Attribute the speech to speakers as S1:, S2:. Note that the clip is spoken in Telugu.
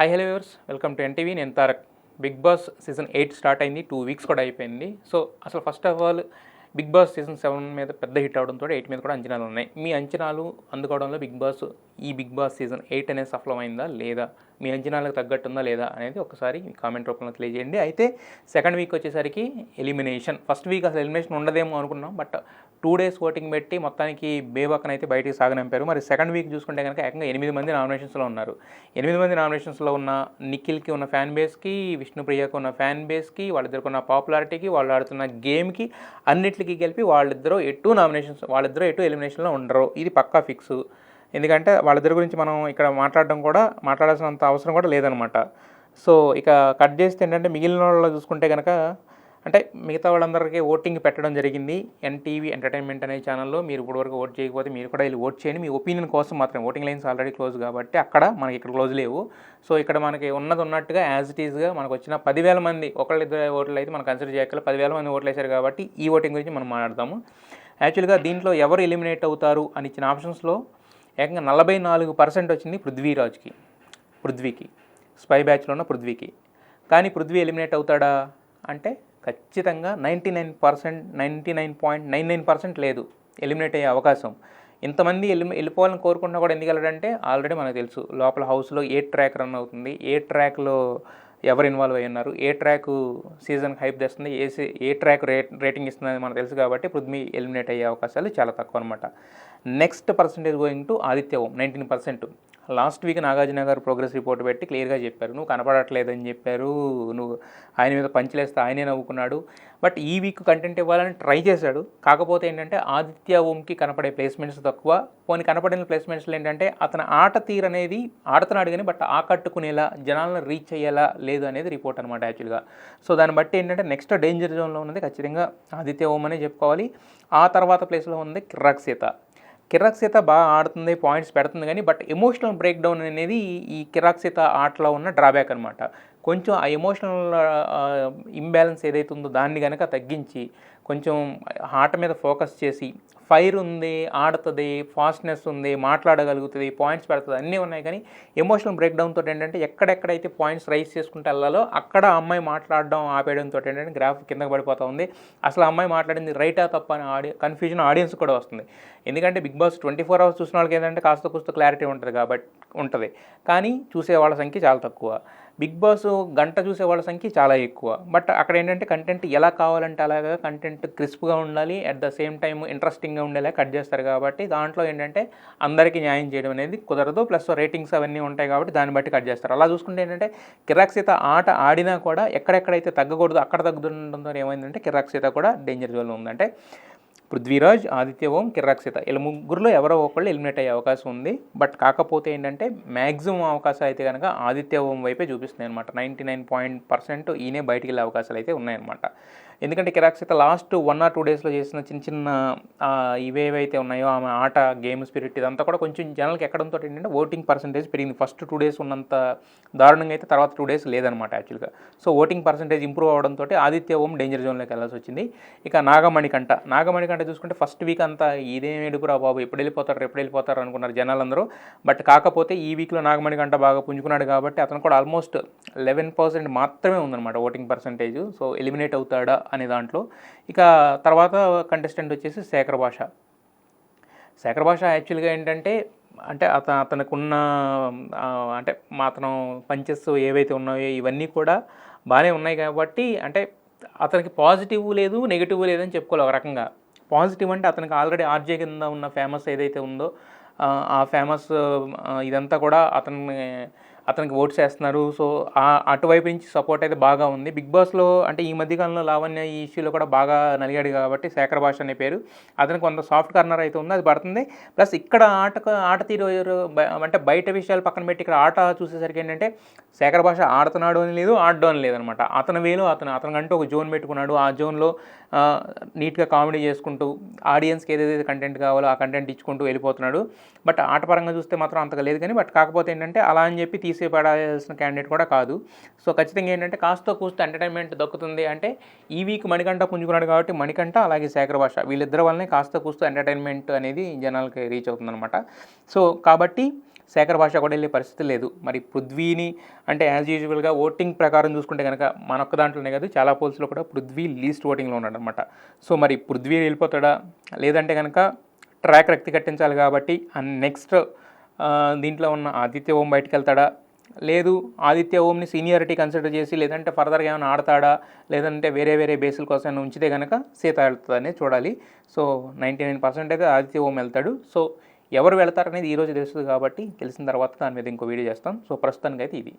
S1: High hello viewers, welcome to NTV. నేను Tarak. Big Boss season 8 start అయింది. 2 వీక్స్ కూడా అయిపోయింది. సో అసలు first of all Big Boss season 7 మీద పెద్ద హిట్ అవడంతో 8 మీద కూడా అంచనాలు ఉన్నాయి. మీ అంచనాలు అందుకోవడంలో బిగ్ బాస్ సీజన్ 8 అనేది సఫలమైందా లేదా, మీ అంచనాలకు తగ్గట్టుందా లేదా అనేది ఒకసారి మీ కామెంట్ రూపంలో తెలియజేయండి. అయితే సెకండ్ వీక్ వచ్చేసరికి ఎలిమినేషన్. ఫస్ట్ వీక్ అసలు ఎలిమినేషన్ ఉండదేమో అనుకున్నాం, బట్ 2 డేస్ ఓటింగ్ పెట్టి మొత్తానికి బేబాకనైతే బయటికి సాగనంపారు. మరి సెకండ్ వీక్ చూసుకుంటే కనుక ఏకంగా 8 మంది నామినేషన్స్లో ఉన్నారు. 8 మంది నామినేషన్స్లో ఉన్న నిఖిల్కి ఉన్న ఫ్యాన్ బేస్కి, విష్ణుప్రియకు ఉన్న ఫ్యాన్ బేస్కి, వాళ్ళిద్దరికి ఉన్న పాపులారిటీకి, వాళ్ళు ఆడుతున్న గేమ్కి అన్నిటికీ కలిపి వాళ్ళిద్దరూ ఎటు ఎలిమినేషన్లో ఉండరు. ఇది పక్కా ఫిక్స్. ఎందుకంటే వాళ్ళిద్దరి గురించి మనం ఇక్కడ మాట్లాడాల్సినంత అవసరం కూడా లేదనమాట. సో ఇక కట్ చేస్తే ఏంటంటే మిగిలిన వాళ్ళు చూసుకుంటే కనుక అంటే మిగతా వాళ్ళందరికీ ఓటింగ్ పెట్టడం జరిగింది. ఎన్టీవీ ఎంటర్టైన్మెంట్ అనే ఛానల్లో. మీరు ఇప్పటివరకు ఓట్ చేయకపోతే మీరు కూడా వెళ్ళి ఓట్ చేయండి. మీ ఒపీనియన్ కోసం మాత్రమే. ఓటింగ్ లైన్స్ ఆల్రెడీ క్లోజ్ కాబట్టి అక్కడ మనకి ఇక్కడ క్లోజ్ లేవు. సో ఇక్కడ మనకి ఉన్నట్టుగా యాజ్ ఇట్ ఈజ్గా మనకు వచ్చిన 10,000 మంది ఒకళ్ళిద్దరు ఓట్లు అయితే మనం కన్సిడర్ చేయగల 10,000 మంది ఓట్లు వేశారు కాబట్టి ఈ ఓటింగ్ గురించి మనం మాట్లాడతాము. యాక్చువల్గా దీంట్లో ఎవరు ఎలిమినేట్ అవుతారు అని ఇచ్చిన ఆప్షన్స్లో ఏకంగా 44% వచ్చింది పృథ్వీకి, స్పై బ్యాచ్లో ఉన్న పృథ్వీకి. కానీ పృథ్వీ ఎలిమినేట్ అవుతాడా అంటే ఖచ్చితంగా 99.99% లేదు, ఎలిమినేట్ అయ్యే అవకాశం. ఇంతమంది వెళ్ళిపోవాలని కోరుకుంటున్నా కూడా ఎందుకు వెళ్ళడంటే ఆల్రెడీ మనకు తెలుసు లోపల హౌస్లో ఏ ట్రాక్ రన్ అవుతుంది, ఏ ట్రాక్లో ఎవరు ఇన్వాల్వ్ అయ్యి ఉన్నారు, ఏ ట్రాక్ సీజన్కి హైప్ తెస్తుంది, ఏ ట్రాక్ రేటింగ్ ఇస్తుంది అని మనకు తెలుసు కాబట్టి పృథ్వీ ఎలిమినేట్ అయ్యే అవకాశాలు చాలా తక్కువ అనమాట. Next percentage going to Aditya Om 19%. Last week Nagarjuna garu progress report పెట్టి క్లియర్గా చెప్పారు, నువ్వు కనపడట్లేదని చెప్పారు, నువ్వు ఆయన మీద పంచులేస్తే ఆయనే నవ్వుకున్నాడు. బట్ ఈ వీక్ కంటెంట్ ఇవ్వాలని ట్రై చేశాడు. కాకపోతే ఏంటంటే ఆదిత్య ఓంకి కనపడే ప్లేస్మెంట్స్ తక్కువ. పోనీ కనపడిన ప్లేస్మెంట్స్లో ఏంటంటే అతని ఆట తీరు అనేది ఆడుతున్నాడు కానీ బట్ ఆకట్టుకునేలా, జనాలను రీచ్ అయ్యేలా లేదు అనేది రిపోర్ట్ అనమాట యాక్చువల్గా. సో దాన్ని బట్టి ఏంటంటే నెక్స్ట్ డేంజర్ జోన్లో ఉన్నది ఖచ్చితంగా ఆదిత్య ఓం అనే చెప్పుకోవాలి. ఆ తర్వాత ప్లేస్లో ఉంది కిరాక్ సీత బాగా ఆడుతుంది, పాయింట్స్ పెడుతుంది కానీ బట్ ఎమోషనల్ బ్రేక్ డౌన్ అనేది ఈ కిరాక్ సీత ఆటలో ఉన్న డ్రాబ్యాక్ అనమాట. కొంచెం ఆ ఎమోషనల్ ఇంబ్యాలెన్స్ ఏదైతే ఉందో దాన్ని కనుక తగ్గించి కొంచెం ఆట మీద ఫోకస్ చేసి, ఫైర్ ఉంది, ఆడుతుంది, ఫాస్ట్నెస్ ఉంది, మాట్లాడగలుగుతుంది, పాయింట్స్ పెడుతుంది, అన్నీ ఉన్నాయి. కానీ ఎమోషనల్ బ్రేక్ డౌన్ తోటి ఏంటంటే ఎక్కడెక్కడైతే పాయింట్స్ రైజ్ చేసుకుంటే వెళ్ళాలో అక్కడ అమ్మాయి మాట్లాడడం ఆపేయడంతో ఏంటంటే గ్రాఫ్ కిందకి పడిపోతూ ఉంది. అసలు అమ్మాయి మాట్లాడింది రైటా తప్ప అని కన్ఫ్యూజన్ ఆడియన్స్ కూడా వస్తుంది. ఎందుకంటే బిగ్ బాస్ 24 అవర్స్ చూసిన వాళ్ళకి ఏంటంటే కాస్త క్లారిటీ ఉంటుంది కానీ చూసే వాళ్ళ సంఖ్య చాలా తక్కువ. బిగ్ బాస్ గంట చూసే వాళ్ళ సంఖ్య చాలా ఎక్కువ. బట్ అక్కడ ఏంటంటే కంటెంట్ ఎలా కావాలంటే అలాగా కంటెంట్ క్రిస్ప్గా ఉండాలి, అట్ ద సేమ్ టైం ఇంట్రెస్టింగ్గా ఉండేలా కట్ చేస్తారు కాబట్టి దాంట్లో ఏంటంటే అందరికీ న్యాయం చేయడం అనేది కుదరదు. ప్లస్ రేటింగ్స్ అవన్నీ ఉంటాయి కాబట్టి దాన్ని బట్టి కట్ చేస్తారు. అలా చూసుకుంటే ఏంటంటే కిరాక్ సీత ఆట ఆడినా కూడా ఎక్కడెక్కడైతే తగ్గకూడదు అక్కడ తగ్గుతుండడంతో ఏమైందంటే కిరాక్ సీత కూడా డేంజర్ జోన్లో ఉందంటే పృథ్వీరాజ్, ఆదిత్య ఓం, కిరాక్ సీత వీళ్ళ ముగ్గురులో ఎవరో ఒకళ్ళు ఎలిమినేట్ అయ్యే అవకాశం ఉంది. బట్ కాకపోతే ఏంటంటే మ్యాక్సిమం అవకాశాలు అయితే కనుక ఆదిత్య ఓం వైపే చూపిస్తున్నాయి అనమాట. 99% ఈయనే బయటికి వెళ్ళే అవకాశాలు అయితే ఉన్నాయన్నమాట. ఎందుకంటే కిరాక్ సీత లాస్ట్ 1 or 2 డేస్లో చేసిన చిన్న ఇవేవైతే ఉన్నాయో ఆమె ఆట, గేమ్ స్పిరిట్ ఇదంతా కూడా కొంచెం జనాలకి ఎక్కడంతో ఏంటంటే ఓటింగ్ పర్సంటేజ్ పెరిగింది. ఫస్ట్ 2 days ఉన్నంత దారుణంగా అయితే తర్వాత 2 days లేదనమాట యాక్చువల్గా. సో ఓటింగ్ పర్సంటేజ్ ఇంప్రూవ్ అవడంతో ఆదిత్య ఓం డేంజర్ జోన్లోకి వెళ్ళాల్సి వచ్చింది. ఇక నాగమణికంట చూసుకుంటే ఫస్ట్ వీక్ అంతా ఇదేం ఏడుపురా బాబు, ఎప్పుడు వెళ్ళిపోతారు అనుకున్నారు జనాలందరూ. బట్ కాకపోతే ఈ వీక్లో నాగమణికంట బాగా పుంజుకున్నాడు కాబట్టి అతను కూడా ఆల్మోస్ట్ 11% మాత్రమే ఉందన్నమాట ఓటింగ్ పర్సంటేజ్. సో ఎలిమినేట్ అవుతాడా అనే దాంట్లో. ఇక తర్వాత కంటెస్టెంట్ వచ్చేసి శేఖర్ భాష యాక్చువల్గా ఏంటంటే అంటే అతనుకున్న అంటే అతను పంచెస్ ఏవైతే ఉన్నాయో ఇవన్నీ కూడా బాగానే ఉన్నాయి కాబట్టి అంటే అతనికి పాజిటివ్ లేదు, నెగిటివ్ లేదని చెప్పుకోవాలి. ఒక రకంగా పాజిటివ్ అంటే అతనికి ఆల్రెడీ ఆర్జే కింద ఉన్న ఫేమస్ ఏదైతే ఉందో ఆ ఫేమస్ ఇదంతా కూడా అతనికి ఓట్స్ వేస్తున్నారు. సో అటువైపు నుంచి సపోర్ట్ అయితే బాగా ఉంది. బిగ్ బాస్లో అంటే ఈ మధ్యకాలంలో లావణ్య ఈ ఇష్యూలో కూడా బాగా నలిగాడు కాబట్టి శేఖర్ భాష అనే పేరు అతనికి కొంత సాఫ్ట్ కార్నర్ అయితే ఉంది, అది పడుతుంది. ప్లస్ ఇక్కడ ఆట తీరు అంటే బయట విషయాలు పక్కన పెట్టి ఇక్కడ ఆట చూసేసరికి ఏంటంటే శేఖర్ భాష ఆడుతున్నాడు అని లేదు, ఆడడం అని లేదనమాట. అతని వేలో అతనికంటూ ఒక జోన్ పెట్టుకున్నాడు. ఆ జోన్లో నీట్గా కామెడీ చేసుకుంటూ ఆడియన్స్కి ఏదైతే కంటెంట్ కావాలో ఆ కంటెంట్ ఇచ్చుకుంటూ వెళ్ళిపోతున్నాడు. బట్ ఆటపరంగా చూస్తే మాత్రం అంతగా లేదు. కానీ బట్ కాకపోతే ఏంటంటే అలా అని చెప్పి తీసేపడాల్సిన క్యాండిడేట్ కూడా కాదు. సో ఖచ్చితంగా ఏంటంటే కాస్త కూస్త ఎంటర్టైన్మెంట్ దక్కుతుంది అంటే ఈ వీక్ మణికంఠ పుంజుకున్నాడు కాబట్టి మణికంఠ అలాగే శేఖర్ భాష వీళ్ళిద్దరి వల్లనే కాస్త కూస్త ఎంటర్టైన్మెంట్ అనేది జనాలకి రీచ్ అవుతుందన్నమాట. సో కాబట్టి శేఖర్ భాష కూడా వెళ్ళే పరిస్థితి లేదు. మరి పృథ్వీని అంటే యాజ్ యూజువల్గా ఓటింగ్ ప్రకారం చూసుకుంటే కనుక మనొక్క దాంట్లోనే కాదు చాలా పోల్స్లో కూడా పృథ్వీ లీస్ట్ ఓటింగ్లో ఉన్నాడనమాట. సో మరి పృథ్వీ వెళ్ళిపోతాడా, లేదంటే కనుక ట్రాక్ రక్తి కట్టించాలి కాబట్టి నెక్స్ట్ దీంట్లో ఉన్న ఆదిత్య ఓం బయటకు వెళ్తాడా, లేదు ఆదిత్య ఓంని సీనియారిటీ కన్సిడర్ చేసి లేదంటే ఫర్దర్గా ఏమైనా ఆడతాడా, లేదంటే వేరే వేరే బేసుల కోసం ఉంచితే కనుక సీత వెళ్తుందనే చూడాలి. సో 99% అయితే ఆదిత్య ఓం వెళ్తాడు. సో ఎవరు వెళ్తారనేది ఈరోజు తెలుస్తుంది కాబట్టి తెలిసిన తర్వాత దాని మీద ఇంకో వీడియో చేస్తాం. సో ప్రస్తుతానికైతే ఇది.